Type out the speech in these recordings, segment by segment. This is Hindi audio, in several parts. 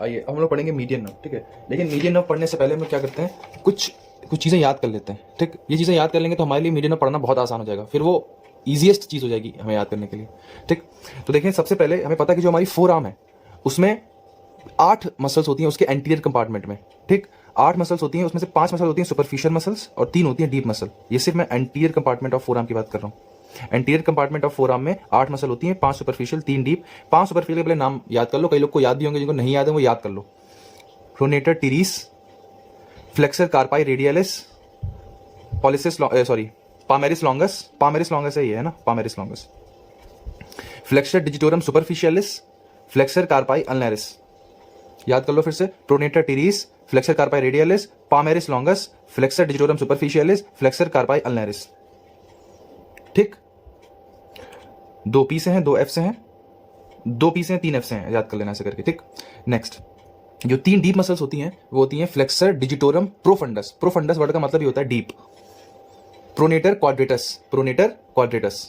आइए हम लोग पढ़ेंगे मीडियन नर्व, ठीक है। लेकिन मीडियन नर्व पढ़ने से पहले हम क्या करते हैं, कुछ चीज़ें याद कर लेते हैं, ठीक। ये चीज़ें याद कर लेंगे तो हमारे लिए मीडियन नर्व पढ़ना बहुत आसान हो जाएगा, फिर वो ईजिएस्ट चीज़ हो जाएगी हमें याद करने के लिए, ठीक। तो देखें, सबसे पहले हमें पता है कि जो हमारी फोर आर्म है उसमें 8 मसल्स होती हैं उसके एंटीरियर कंपार्टमेंट में, ठीक। 8 मसल्स होती हैं, उसमें से 5 मसल होती हैं सुपरफिशियल मसल्स और 3 होती हैं डीप मसल। ये सिर्फ मैं anterior compartment of four arm की बात कर रहा हूँ। Anterior compartment of four arm में 8 मसल होती हैं, 5 सुपरफिशियल 3 डीप। 5 सुपरफिशियल के पहले नाम याद कर लो, कई लोग को याद भी होंगे, जिनको नहीं याद है वो याद कर लो। Pronator teres, flexor carpi radialis, pollicis palmaris longus, palmaris longus है ये, है ना, palmaris longus. Flexor digitorum superficialis, flexor carpi ulnaris. याद कर लो फिर से, pronator teres, flexor carpi radialis, palmaris longus, flexor digitorum superficialis, flexor carpi ulnaris, ठीक। 2 पी से हैं, 2 एफ से हैं, 2 पी से हैं, 3 एफ से हैं, याद कर लेना ऐसे करके, ठीक। नेक्स्ट, जो 3 डीप मसल्स होती हैं वो होती हैं flexor digitorum profundis. Profundis word का मतलब ही होता है deep. Pronator quadratus, pronator quadratus,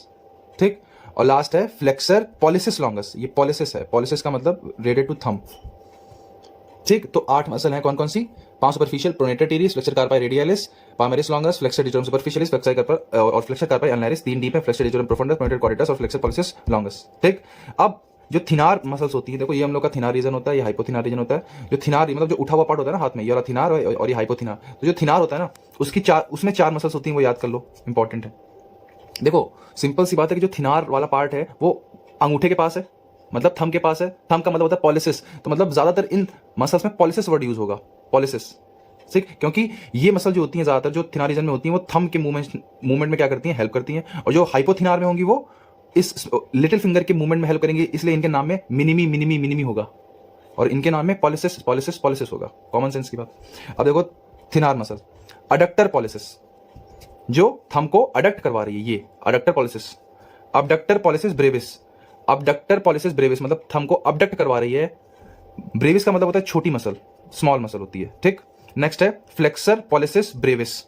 ठीक। और लास्ट है फ्लेक्सर पॉलिसिस लॉन्गस। ये पॉलिसिस है, पॉलिसिस का मतलब रेडियल टू थंब, ठीक। तो 8 मसल हैं, कौन कौन सी? 5 superficial, pronator teres, flexor carpi radialis, palmaris longus, flexor digitorum superficialis, flexor carpi और फ्लेक्सर कार्पाई अल्नरिस। 3 डीप है, flexor digitorum profundus, pronator quadratus और फ्लेक्सर पॉलिसिस लॉन्गस, ठीक। अब जो थिनार मसल्स होती है, देखो ये हम लोग का थिनार रीजन होता है, ये हाइपोथिनार रीजन होता है। जो थिनार मतलब जो उठा हुआ पार्ट होता है ना हाथ में, ये वाला थिनार और ये हाइपोथिनार। तो जो थिनार होता है ना उसमें 4 मसल्स होती हैं, वो याद कर लो, इंपॉर्टेंट है। देखो सिंपल सी बात है कि जो थिनार वाला पार्ट है वो अंगूठे के पास है, मतलब थंब के पास है। थंब का मतलब होता है पॉलिसिस, तो मतलब ज्यादातर इन मसल्स में पॉलिसिस वर्ड यूज होगा, पॉलिसिस, ठीक। क्योंकि ये मसल जो होती हैं ज्यादातर जो थिनार रीजन में होती हैं वो थंब के मूवमेंट में क्या करती हैं, हेल्प करती हैं। और जो हाइपोथिनार में होंगी वो इस लिटिल फिंगर के मूवमेंट में हेल्प करेंगे, इसलिए इनके नाम में मिनिमी मिनिमी मिनिमी होगा और इनके नाम में पॉलिसिस पॉलिसिस पॉलिसिस होगा। कॉमन सेंस की बात। अब देखो थिनार मसल, अडक्टर पॉलिसिस जो थंब को अडक्ट करवा रही है, ये adductor pollicis. Abductor pollicis Brevis, abductor pollicis Brevis मतलब थंब को अबडक्ट करवा रही है। ब्रेविस का मतलब होता है छोटी मसल, स्मॉल मसल होती है, ठीक। नेक्स्ट है फ्लेक्सर पॉलिसिस ब्रेविस,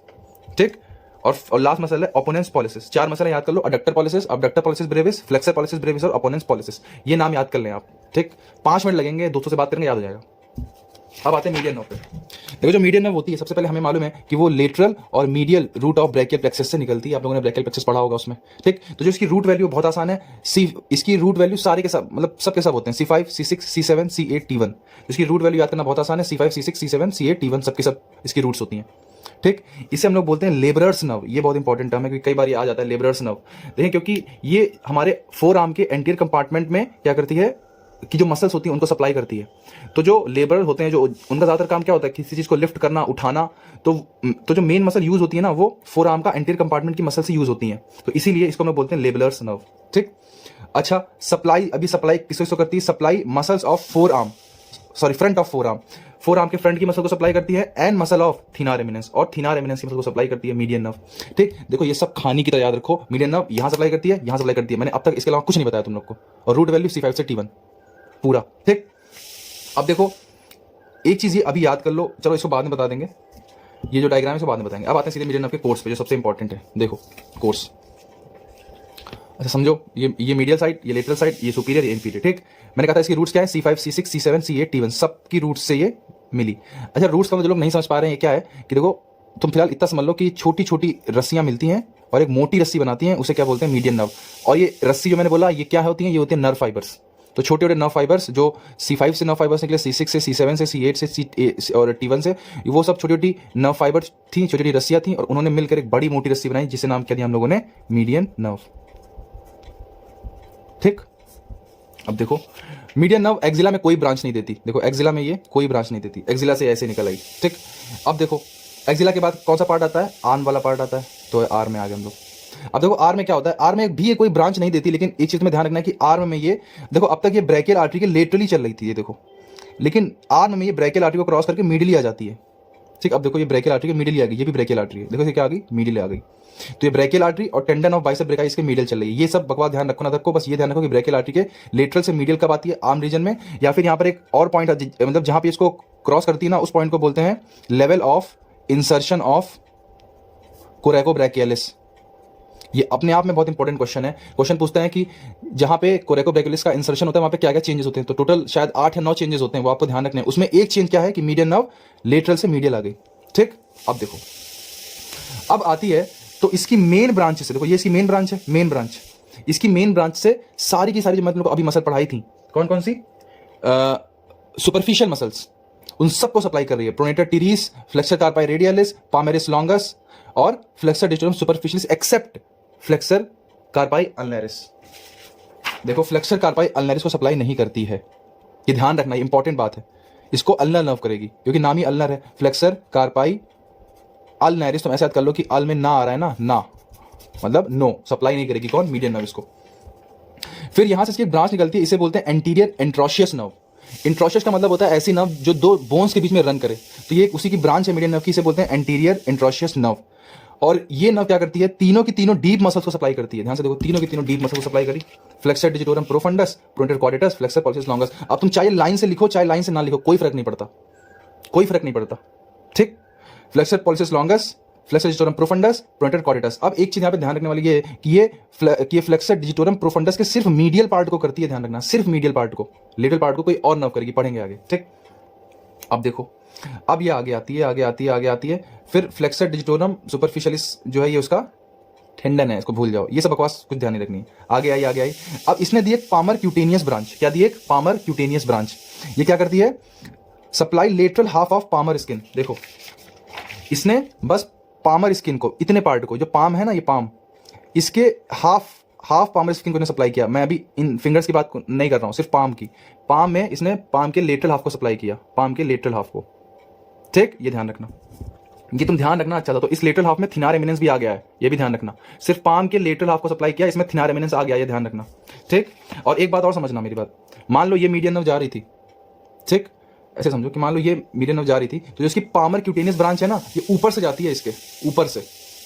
ठीक। और लास्ट मसल है ओपोनेंस पॉलिसिस। 4 मसल याद कर लो, adductor pollicis, abductor pollicis brevis, flexor pollicis brevis और ओपोनेंस पॉलिसिस। ये नाम याद कर लें आप, ठीक। 5 मिनट लगेंगे, दोस्तों से बात करेंगे, याद हो जाएगा। अब आते हैं मीडियन नर्व पे। देखो जो मीडियन नर्व होती है, सबसे पहले हमें मालूम है कि वो लेटरल और medial root of brachial plexus से निकलती है। आप लोगों ने ब्रैकियल प्लेक्सस पढ़ा होगा उसमें, ठीक। तो जो इसकी रूट वैल्यू बहुत आसान है, इसकी रूट वैल्यू सारे के सब मतलब सब के सब होते हैं, C5 C6 C7 C8 T1। इसकी रूट वैल्यू याद करना बहुत आसान है, C5 C6 C7 C8 T1 सब के सब इसकी रूट्स होती हैं, ठीक। इसे हम लोग बोलते हैं लेबरर्स नर्व। ये बहुत इंपॉर्टेंट टर्म है क्योंकि कई बार ये आ जाता है लेबरर्स नर्व। देखें क्योंकि ये हमारे फोर आर्म के एंटीरियर कंपार्टमेंट में क्या करती है कि जो मसल्स होती हैं उनको सप्लाई करती है। तो जो लेबर होते हैं, जो उनका ज्यादातर काम क्या होता है, किसी चीज को लिफ्ट करना, उठाना। तो जो मेन मसल यूज होती है ना वो फोर आर्म का एंटीरियर कंपार्टमेंट की मसल से यूज होती है, तो इसीलिए इसको हम बोलते हैं लेबरर्स नर्व, ठीक। अच्छा, सप्लाई, अभी सप्लाई किसको करती है? Supply muscles of four arm, sorry front of four arm. Four arm के फ्रंट की मसल को सप्लाई करती है and muscle of thenar eminence, और थिनार एमिनेंस की मसल को सप्लाई करती है मीडियन नर्व, ठीक। देखो ये सब खानी की तरह याद रखो, मीडियन नर्व यहां सप्लाई करती है, यहां सप्लाई करती है। मैंने अब तक इसके अलावा कुछ नहीं बताया तुम लोग को। और रूट वैल्यू C5 से T1 पूरा, ठीक। अब देखो एक चीज ये अभी याद कर लो, चलो इसको बाद में बता देंगे, ये जो डायग्राम है इसको बाद में बताएंगे। अब आते हैं सीधे मीडियन नर्व के कोर्स पे, जो सबसे इंपॉर्टेंट है। देखो कोर्स, अच्छा समझो, ये मीडियल साइड, ये लेटरल साइड, ये सुपीरियर, ये इंफीरियर, ठीक। मैंने कहा था इसकी रूट्स क्या है, C5 C6 C7 C8 T1 सब की रूट्स से ये मिली। अच्छा रूट्स का जो लोग नहीं समझ पा रहे हैं ये क्या है कि देखो तुम फिलहाल इतना समझ लो कि छोटी छोटी रस्सियां मिलती हैं और एक मोटी रस्सी बनाती हैं, उसे क्या बोलते हैं, मीडियन नर्व। और ये रस्सी जो मैंने बोला ये क्या होती है, ये होती है नर्व फाइबर्स। तो छोटे छोटे नर्व फाइबर्स जो C5 से नर्व फाइबर्स निकले, C6 से C7 से C8 से और T1 से, वो सब छोटी छोटी नर्व फाइबर्स थी, छोटी छोटी रस्सियां थी, और उन्होंने मिलकर एक बड़ी मोटी रस्सी बनाई जिसे नाम क्या दिया हम लोगों ने, मीडियन नर्व, ठीक। अब देखो मीडियन नर्व एक्सिला में कोई ब्रांच नहीं देती, देखो एक्सिला में ये कोई ब्रांच नहीं देती, एक्सिला से ऐसे निकल आई, ठीक। अब देखो एक्सिला के बाद कौन सा पार्ट आता है, आर्म वाला पार्ट आता है, तो आर्म में आ गए हम लोग। अब देखो आर्म में क्या होता है, आर्म में भी ये कोई ब्रांच नहीं देती, लेकिन एक चीज में ध्यान रखना है कि आर्म में ये देखो अब तक ये ब्रैकियल आर्टरी के लेटरली चल रही थी, ये देखो, लेकिन आर्म में ये ब्रैकियल आर्टरी को क्रॉस करके मिडिली आ जाती है, ठीक। अब देखो ये ब्रैकियल आर्टरी के मिडिल आ गई, ये भी ब्रैकियल आर्टरी है, देखो ये क्या आ गई, मिडिल आ गई। तो ये ब्रैकियल आर्टरी और टेंडन ऑफ बाइसेप ब्रेकाई इसके मिडिल चल रही है। ये सब बकवास ध्यान रखो ना रखो, बस ये ध्यान रखो कि ब्रैकियल आर्टरी के लेटरल से मिडिल कब आती है, आर्म रीजन में, या फिर यहाँ पर एक और पॉइंट मतलब जहां पे इसको क्रॉस करती है ना, उस पॉइंट को बोलते हैं level of insertion of coracobrachialis. ये अपने आप में बहुत इंपॉर्टेंट क्वेश्चन है। क्वेश्चन पूछता है कि जहां पे कोरेकोब्रैकियोलिस का इंसर्शन होता है वहां पे क्या क्या चेंजेस होते हैं। तो टोटल शायद 8 या 9 चेंजेस होते हैं, वो आपको ध्यान रखने हैं। उसमें एक चेंज क्या है कि मीडियन नर्व लेटरल से मीडियल आ गई। ठीक, अब देखो, अब आती है तो इसकी मेन ब्रांच से, देखो ये इसकी मेन ब्रांच है, मेन ब्रांच, इसकी मेन ब्रांच से सारी की सारी जो मैं तुम लोग अभी मसल पढ़ाई थी, कौन कौन सी सुपरफिशियल मसल्स, उन सबको सप्लाई कर रही है। Pronator teres, flexor carpi radialis, palmaris longus और flexor digitorum superficialis except flexor carpi ulnaris. देखो फ्लेक्सर कार्पाई अल्नरिस को सप्लाई नहीं करती है, ये ध्यान रखना, ये इंपॉर्टेंट बात है। इसको अल्नर नर्व करेगी क्योंकि नाम ही अल्नर है। फ्लेक्सर कार्पाई अल्नरिस, तुम ऐसा याद कर लो कि अल में ना आ रहा है ना, मतलब नो, सप्लाई नहीं करेगी कौन, मीडियन नर्व इसको। फिर यहां से इसकी ब्रांच निकलती है, इसे बोलते हैं एंटीरियर इंट्रोशियस नर्व। इंट्रोशियस का मतलब होता है ऐसी नर्व जो दो बोन्स के बीच में रन करे, तो ये उसी की ब्रांच है मीडियन नर्व की, इसे बोलते हैं एंटीरियर इंट्रोशियस नर्व। और ये नर्व क्या करती है, तीनों की तीनों डीप मसल्स को सप्लाई करती है। ध्यान से देखो, तीनों की तीनों डीप मसल को सप्लाई करी, flexor digitorum profundus, pronator quadratus, flexor pollicis longus. अब तुम चाहे लाइन से लिखो चाहे लाइन से ना लिखो, कोई फर्क नहीं पड़ता, कोई फर्क नहीं पड़ता। ठीक, flexor pollicis longus, flexor digitorum profundus, pronator quadratus. अब एक चीज यहां पे ध्यान रखने वाली ये कि ये फ्लेक्सर डिजिटोरम प्रोफंडस के सिर्फ मीडियल पार्ट को करती है, ध्यान रखना, सिर्फ मीडियल पार्ट को, लेटरल पार्ट को कोई और नर्व करेगी, पढ़ेंगे आगे। ठीक, अब देखो, अब ये आगे आती है, आगे आती है। फिर फ्लेक्सर डिजिटोरम सुपरफिशियलिस जो है ये उसका टेंडन है, इसको भूल जाओ, ये सब बकवास कुछ ध्यान नहीं रखनी है। आगे आई। अब इसने दी एक पामर क्यूटेनियस ब्रांच। क्या दी, एक पामर क्यूटेनियस ब्रांच। ये क्या करती है, supply lateral half of palmar skin. देखो इसने बस पामर स्किन को, इतने पार्ट को, जो पाम है ना, ये पाम, इसके हाफ पामर स्किन को सप्लाई किया। मैं अभी इन फिंगर्स की बात नहीं कर रहा हूं, सिर्फ पाम की। पाम में इसने पाम के लेटरल हाफ को सप्लाई किया, पाम के लेटरल हाफ को। ठीक, ये ध्यान रखना, ये तुम ध्यान रखना। अच्छा था, तो इस लेटरल हाफ में थिनार एमिनेंस भी आ गया है, ये भी ध्यान रखना। सिर्फ पाम के लेटरल हाफ को सप्लाई किया, इसमें थिनार एमिनेंस आ गया, ये ध्यान रखना। ठीक, और एक बात और समझना मेरी बात, मान लो ये मीडियन नर्व जा रही थी, ठीक, ऐसे समझो कि मान लो ये मीडियन नर्व जा रही थी, तो जो इसकी पामर क्यूटेनियस ब्रांच है ना, ये ऊपर से जाती है, इसके ऊपर से,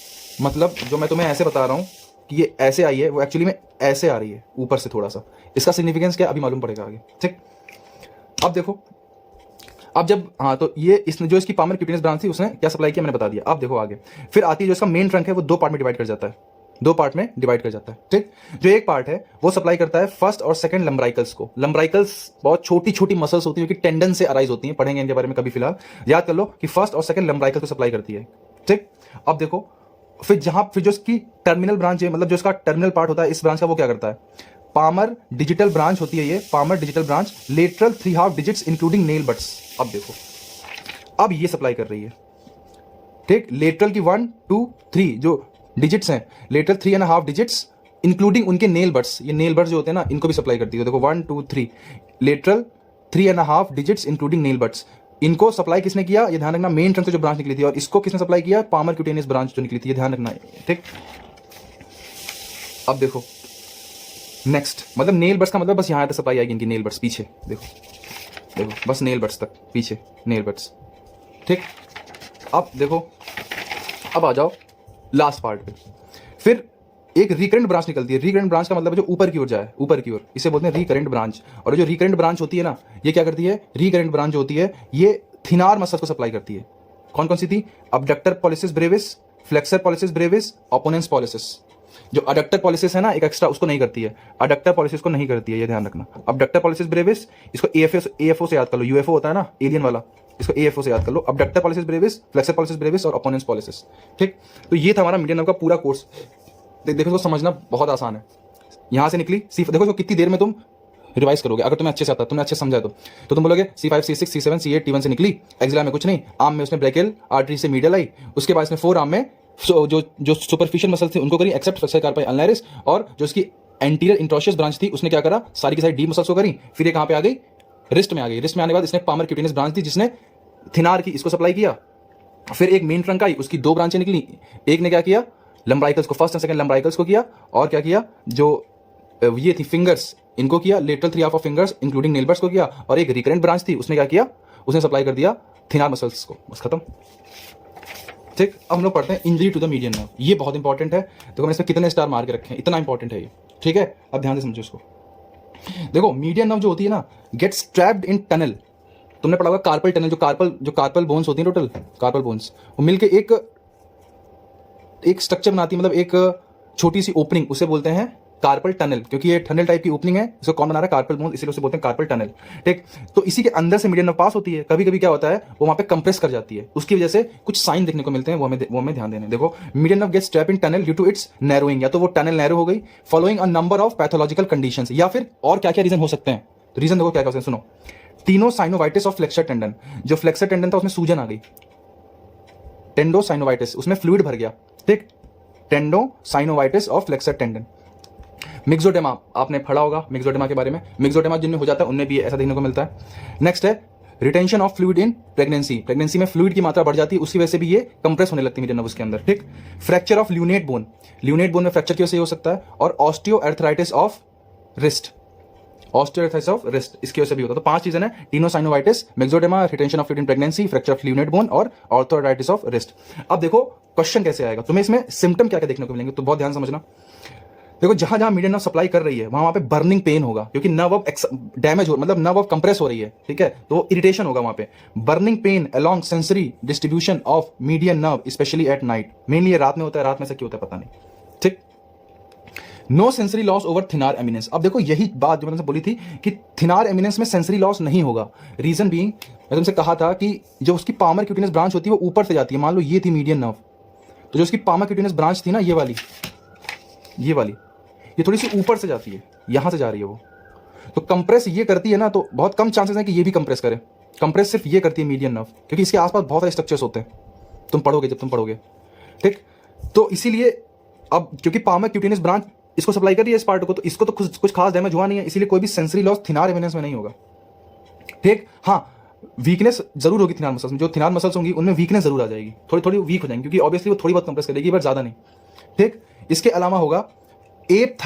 मतलब जो मैं तुम्हें ऐसे बता रहा हूं कि ये ऐसे आई है, वो एक्चुअली में ऐसे आ रही है, ऊपर से थोड़ा सा। इसका सिग्निफिकेंस क्या अभी मालूम पड़ेगा आगे। ठीक, अब देखो, अब जब तो ये इसने जो इसकी पामर क्यूटेनियस ब्रांच थी उसने क्या सप्लाई किया मैंने बता दिया। अब देखो आगे, फिर आती है जो इसका मेन ट्रंक है, वो दो पार्ट में डिवाइड कर जाता है, दो पार्ट में डिवाइड कर जाता है। ठीक, जो एक पार्ट है वो सप्लाई करता है फर्स्ट और सेकंड लंब्राइकल्स को। लंब्राइकल्स बहुत छोटी छोटी मसल्स होती है जो कि टेंडन से अराइज होती हैं, पढ़ेंगे इनके बारे में कभी, फिलहाल याद कर लो कि फर्स्ट और सेकंड लंब्राइकल्स को सप्लाई करती है। ठीक, अब देखो, फिर जो इसकी टर्मिनल ब्रांच है, मतलब जो इसका टर्मिनल पार्ट होता है इस ब्रांच का, वो क्या करता है, पामर डिजिटल ब्रांच होती है ये, palmar digital branch, lateral 3.5 digits including nail beds. अब देखो, अब ये सप्लाई कर रही है। ठीक, लेटरल की 1 2 3 जो डिजिट्स हैं, लेटरल 3.5 डिजिट्स इंक्लूडिंग उनके नेल बट्स, ये नेल बट्स जो होते हैं ना, इनको भी सप्लाई करती है। देखो 1 2 3, lateral 3.5 digits including nail beds, इनको सप्लाई किसने किया, ये ध्यान रखना, मेन ट्रंक से जो ब्रांच निकली थी। और इसको किसने सप्लाई किया, पामर क्यूटेनियस ब्रांच जो निकली थी, ये ध्यान रखना है। ठीक, अब देखो नेक्स्ट, मतलब नेल बट्स का मतलब बस यहां तक सप्लाई आएगी इनकी, नेल बट्स पीछे देखो बस नेल बट्स तक, पीछे नेल बट्स। ठीक, अब देखो, अब आ जाओ लास्ट पार्ट पे। फिर एक रिकरेंट ब्रांच निकलती है। रिकरेंट ब्रांच का मतलब जो ऊपर की ओर जाए, ऊपर की ओर, इसे बोलते हैं रिकरेंट ब्रांच। और जो रिकरेंट ब्रांच होती है ना, ये क्या करती है, रिकरेंट ब्रांच जो होती है ये थिनार मसल्स को सप्लाई करती है। कौन कौन सी थी, abductor pollicis brevis, flexor pollicis brevis, opponens pollicis. जो अडक्टर पॉलिसिस है ना, एक एक्स्ट्रा, उसको नहीं करती है, अडक्टर पॉलिसिस को नहीं करती है, ये ध्यान रखना। अबडक्टर पॉलिसिस ब्रेविस, इसको एएफओ से याद कर लो, यूएफओ होता है ना, एलियन वाला, इसको एएफओ से याद कर लो। Abductor pollicis brevis, flexor pollicis brevis और ओपोनेंस पॉलिसिस। ठीक, तो ये था हमारा मीडियन नर्व का पूरा कोर्स। देखो इसको समझना बहुत आसान है। यहां से निकली देखो इसको कितनी देर में तुम रिवाइज करोगे, अगर तुम्हें अच्छे से आता, तुमने अच्छे समझा तो तुम बोलोगे C5 C6 C7 C8 T1 से निकली, एक्सिला में कुछ नहीं, आर्म में उसने ब्रेकियल आर्टरी से मीडियल आई, उसके बाद इसने फोर आर्म में जो सुपरफिशियल मसल थे उनको करी, एक्सेप्ट फ्लेक्सर कार्पाई अल्नरिस, और जो उसकी एंटीरियर इंट्रोशियस ब्रांच थी उसने क्या करा, सारी की सारी डीप मसल्स को करी। फिर ये कहां पे आ गई, रिस्ट में आ गई। रिस्ट में आने के बाद इसने पामर क्यूटेनियस ब्रांच थी जिसने थिनार की, इसको सप्लाई किया। फिर एक मेन ट्रंक आई, उसकी दो ब्रांचें निकली, एक ने क्या किया, लंब्राइकल्स को, फर्स्ट एंड सेकंड लंब्राइकल्स को किया, और क्या किया, जो ये थी फिंगर्स, इनको किया, lateral 3.5 of fingers including nail beds को किया, और एक रिकरेंट ब्रांच थी उसने क्या किया, उसने सप्लाई कर दिया थिनार मसल्स को, बस खत्म। ठीक, अब हम लोग पढ़ते हैं injury to the median nerve. ये बहुत इंपॉर्टेंट है, देखो मैंने इसमें कितने स्टार मार के रखे हैं, इतना इंपॉर्टेंट है ये। ठीक है, अब ध्यान से समझो इसको। देखो मीडियन नर्व जो होती है ना, गेट्स ट्रैप्ड इन टनल। तुमने पढ़ा होगा कार्पल टनल, जो कार्पल बोन्स होती है, टोटल कार्पल बोन्स, वो मिलके एक स्ट्रक्चर बनाती है, मतलब एक छोटी सी ओपनिंग, उसे बोलते हैं कार्पल टनल, क्योंकि ये टनल टाइप की ओपनिंग है, इसको कौन बना रहा है, कार्पल बोन, इसीलिए उसे बोलते हैं कार्पल टनल। ठीक, तो इसी के अंदर से मीडियम नर्व पास होती है। कभी कभी क्या होता है, वो वहां पे कंप्रेस कर जाती है, उसकी वजह से कुछ साइन देखने को मिलते हैं, वो हमें ध्यान देने। देखो, medium nerve gets trap in tunnel due to its narrowing, या तो वो टनल नैरो हो गई following a number of pathological conditions, या फिर और क्या क्या रीजन हो सकते हैं। तो रीजन देखो क्या क्या, सुनो, टेनोसाइनोवाइटिस ऑफ फ्लेक्सर टेंडन, जो फ्लेक्सर टेंडन था उसमें सूजन आ गई, टेंडोसाइनोवाइटिस, उसमें फ्लूइड भर गया। ठीक, टेंडोसाइनोवाइटिस ऑफ फ्लेक्सर टेंडन। मिक्सोडेमा, आपने पढ़ा होगा मिक्सोडेमा के बारे में, मिक्सोडेमा जिनमें हो जाता है उनमें भी ऐसा देखने को मिलता है। नेक्स्ट है retention of fluid in pregnancy, pregnancy में फ्लूइड की मात्रा बढ़ जाती है, उसकी वजह से भी ये कंप्रेस होने लगती है मीडियम नर्व के अंदर। ठीक, fracture of lunate bone, lunate bone में फ्रैक्चर की वजह से हो सकता है, और osteoarthritis of wrist, osteoarthritis of wrist, इसकी वजह से भी होता है। तो 5 चीजें हैं, tenosynovitis, myxoedema, retention of fluid in pregnancy, fracture of lunate bone और ऑर्थोआर्थराइटिस ऑफ रिस्ट। अब देखो क्वेश्चन कैसे आएगा, तुम्हें इसमें सिम्टम क्या क्या देखने को मिलेंगे, तो बहुत ध्यान समझना। देखो, जहां जहां मीडियम नर्व सप्लाई कर रही है वहां पे बर्निंग पेन होगा, क्योंकि नर्व ऑफ डैमेज हो, मतलब नर्व ऑफ कंप्रेस हो रही है। ठीक है, तो इरिटेशन होगा वहां पे, burning pain along sensory distribution of median nerve specially at night, mainly ये रात में होता है, रात में से क्यों होता है पता नहीं। ठीक, no sensory loss over thenar eminence. अब देखो, यही बात जो मैंने बोली थी कि थिनार एमिनेंस में सेंसरी लॉस नहीं होगा। रीजन बीइंग, मैं तुमसे कहा था कि जो उसकी पामर क्यूटिनस ब्रांच होती है वो ऊपर से जाती है। मान लो ये थी मीडियन नर्व, तो जो उसकी पामर क्यूटिनस ब्रांच थी ना, ये वाली ये थोड़ी सी ऊपर से जाती है, यहां से जा रही है वो, तो कंप्रेस ये करती है ना, तो बहुत कम चांसेस है कि ये भी कंप्रेस करे। कंप्रेस सिर्फ ये करती है मीडियन नर्व, क्योंकि इसके आसपास बहुत सारे स्ट्रक्चर्स होते हैं, तुम पढ़ोगे जब तुम पढ़ोगे। ठीक, तो इसीलिए अब क्योंकि पामर क्यूटिनस ब्रांच इसको सप्लाई कर रही है इस पार्ट को, तो इसको तो कुछ खास डैमेज हुआ नहीं है, इसीलिए कोई भी सेंसरी लॉस थिनार एमिनेंस में नहीं होगा। ठीक, हाँ, वीकनेस जरूर होगी थिनार मसल्स में, जो थिनार मसल्स होंगी उनमें वीकनेस जरूर आ जाएगी, थोड़ी थोड़ी वीक हो जाएंगी, क्योंकि ऑब्वियसली वो थोड़ी बहुत कंप्रेस करेगी बट ज्यादा नहीं। ठीक, इसके अलावा होगा एप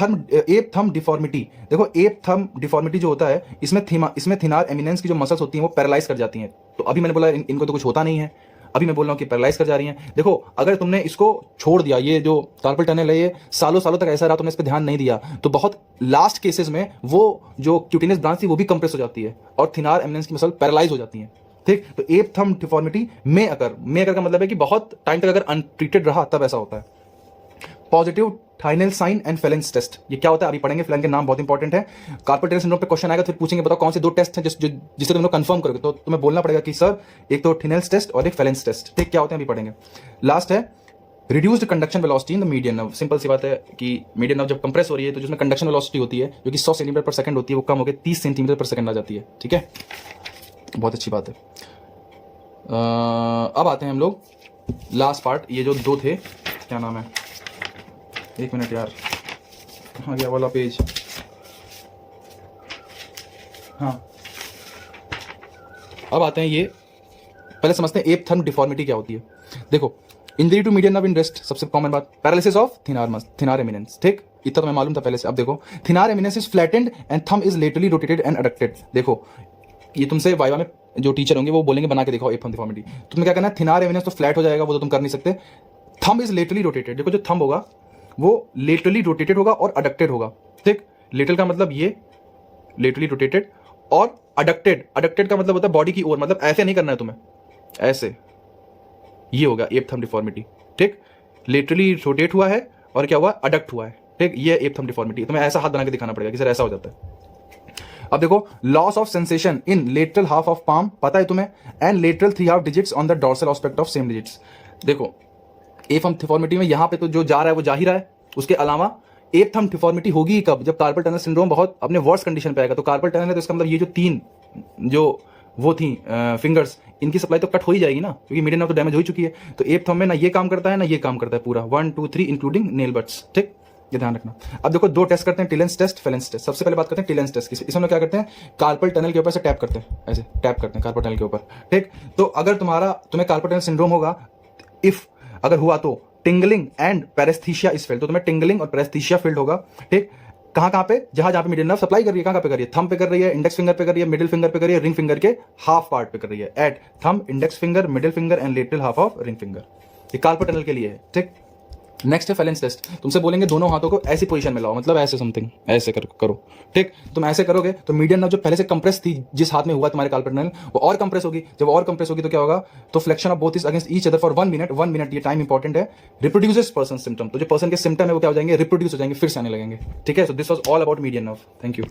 थंब डिफॉर्मिटी। देखो, एप थंब डिफॉर्मिटी जो होता है, इसमें थिनार एमिनेंस की जो मसल्स होती हैं वो पैरालाइज कर जाती हैं। तो अभी मैंने बोला इनको तो कुछ होता नहीं है, अभी मैं बोल रहा हूं कि पैरालाइज कर जा रही हैं। देखो, अगर तुमने इसको छोड़ दिया, ये जो कार्पल टनल है ये सालों सालों तक ऐसा रहा, तुमने इस पर ध्यान नहीं दिया, तो बहुत लास्ट केसेस में वो जो क्यूटिनस ब्रांच थी वो भी कंप्रेस हो जाती है और थिनार एमिनेंस की मसल पैरालाइज हो जाती है। ठीक, तो एप थंब डिफॉर्मिटी में अगर का मतलब है कि बहुत टाइम तक अगर अनट्रीटेड रहा तब ऐसा होता है। पॉजिटिव थाइनल साइन एंड फेलेंस टेस्ट, ये क्या होता है अभी पढ़ेंगे, फ्लैन के नाम बहुत इंपॉर्टेंट है। कार्पल टनल सिंड्रोम पे क्वेश्चन आएगा, फिर पूछेंगे बताओ कौन से 2 टेस्ट हैं जिसे तुम लोग कंफर्म करोगे, तो तुम्हें बोलना पड़ेगा कि सर एक तो थिनेल्स टेस्ट और एक फेलेंस टेस्ट। ठीक, क्या होते हैं अभी पढ़ेंगे। लास्ट है reduced conduction velocity in the median nerve. Simple सी बात है कि मीडियन नर्व जब कंप्रेस हो रही है तो जिसमें कंडक्शन वेलोसिटी होती है जो कि 100 सेंटीमीटर पर सेकंड होती है, वो कम होकर 30 सेंटीमीटर पर सेकंड आ जाती है। ठीक है, बहुत अच्छी बात है। अब आते हैं हम लोग लास्ट पार्ट, ये जो 2 थे, क्या नाम है, 1 मिनट यार, कहाँ गया वाला पेज। हाँ, अब आते हैं, ये पहले समझते हैं एप थंब डिफॉर्मिटी क्या होती है। देखो, injury to median nerve in wrist, सबसे कॉमन बात, पैरालिसिस ऑफ थिनार एमिनेंस। ठीक, इतना तो मैं मालूम था पहले से। अब देखो, thenar eminence is flattened and thumb is laterally rotated and adducted. देखो, ये तुमसे वाइवा में जो टीचर होंगे वो बोलेंगे बना के दिखाओ एप थंब डिफॉर्मिटी, तुम्हें क्या करना है, थिनार एमिनेंस तो फ्लैट हो जाएगा, वो तो तुम कर नहीं सकते। थंब इज लेटरली रोटेटेड, देखो जो थंब होगा वो लेटरली रोटेटेड होगा और अडक्टेड होगा। ठीक, लेटरल का मतलब ये लेटरली रोटेटेड, और अडक्टेड का मतलब होता है बॉडी की ओर, मतलब ऐसे नहीं करना है तुम्हें, ऐसे, ये होगा एप थंब डिफॉर्मिटी। ठीक, लेटरली रोटेट हुआ है और क्या हुआ, अडक्ट हुआ है। ठीक, ये एप थंब डिफॉर्मिटी, तुम्हें ऐसा हाथ बना के दिखाना पड़ेगा कि सर ऐसा हो जाता है। अब देखो, loss of sensation in lateral half of palm, पता है तुम्हें, and lateral 3/2 digits on the dorsal aspect of same digits. देखो, एप थंब डिफॉर्मिटी में यहां पे तो जो जा रहा है वो जा ही रहा है, उसके अलावा एप थंब डिफॉर्मिटी होगी कब, जब कार्पल टनल सिंड्रोम बहुत अपने वर्स्ट कंडीशन पे आएगा। तो कार्पल टनल है तो इसका मतलब ये जो 3 जो वो थी फिंगर्स, इनकी सप्लाई तो कट हो ही जाएगी ना, क्योंकि मीडियन नर्व तो डैमेज हो ही चुकी है। तो एप थंब में ना ये काम करता है ना ये काम करता है पूरा, 1 2 3 इंक्लूडिंग नेल बट्स। ठीक, ये ध्यान रखना। अब देखो, 2 टेस्ट करते हैं, टिलेंस टेस्ट, फेलेंस टेस्ट। सबसे पहले बात करते हैं टिलेंस टेस्ट की। इसमें क्या करते हैं, कार्पल टनल के ऊपर से टैप करते हैं, ऐसे टैप करते हैं कार्पल टनल के ऊपर। ठीक, तो अगर तुम्हें कार्पल टनल सिंड्रोम होगा, इफ अगर हुआ तो tingling and paresthesia is felt, तो तुम्हें टिंगलिंग और पैरेस्थीसिया फील्ड होगा। ठीक, कहां पे, जहां पे मीडियन नर्व सप्लाई कर रही है, कहां पे कर रही है, थंब पे कर रही है, इंडेक्स फिंगर पे कर रही है, मिडिल फिंगर पे कर रही है, रिंग फिंगर के हाफ पार्ट पे कर रही है, at thumb, index finger, middle finger and lateral half of ring finger. ये कार्पल टनल के लिए है। ठीक, नेक्स्ट है फैलेंस टेस्ट। तुमसे बोलेंगे दोनों हाथों को ऐसी पोजीशन में लाओ, मतलब ऐसे समथिंग ऐसे करो, ठीक। तुम ऐसे करोगे तो मीडियन नर्व जो पहले से कंप्रेस थी, जिस हाथ में हुआ तुम्हारे कार्पल टनल, वो और कंप्रेस होगी। जब और कंप्रेस होगी तो क्या होगा, तो flexion of both is against each other for 1 minute. 1 minute ये टाइम इंपॉर्टेंट है। रिप्रोड्यूसेस पर्सन सिम्टम, तो जो पर्सन के सिम्टम है वो क्या हो जाएंगे, रिप्रोड्यूस हो जाएंगे, फिर से आने लगेंगे, ठीक है। So this was all about median nerve. Thank you.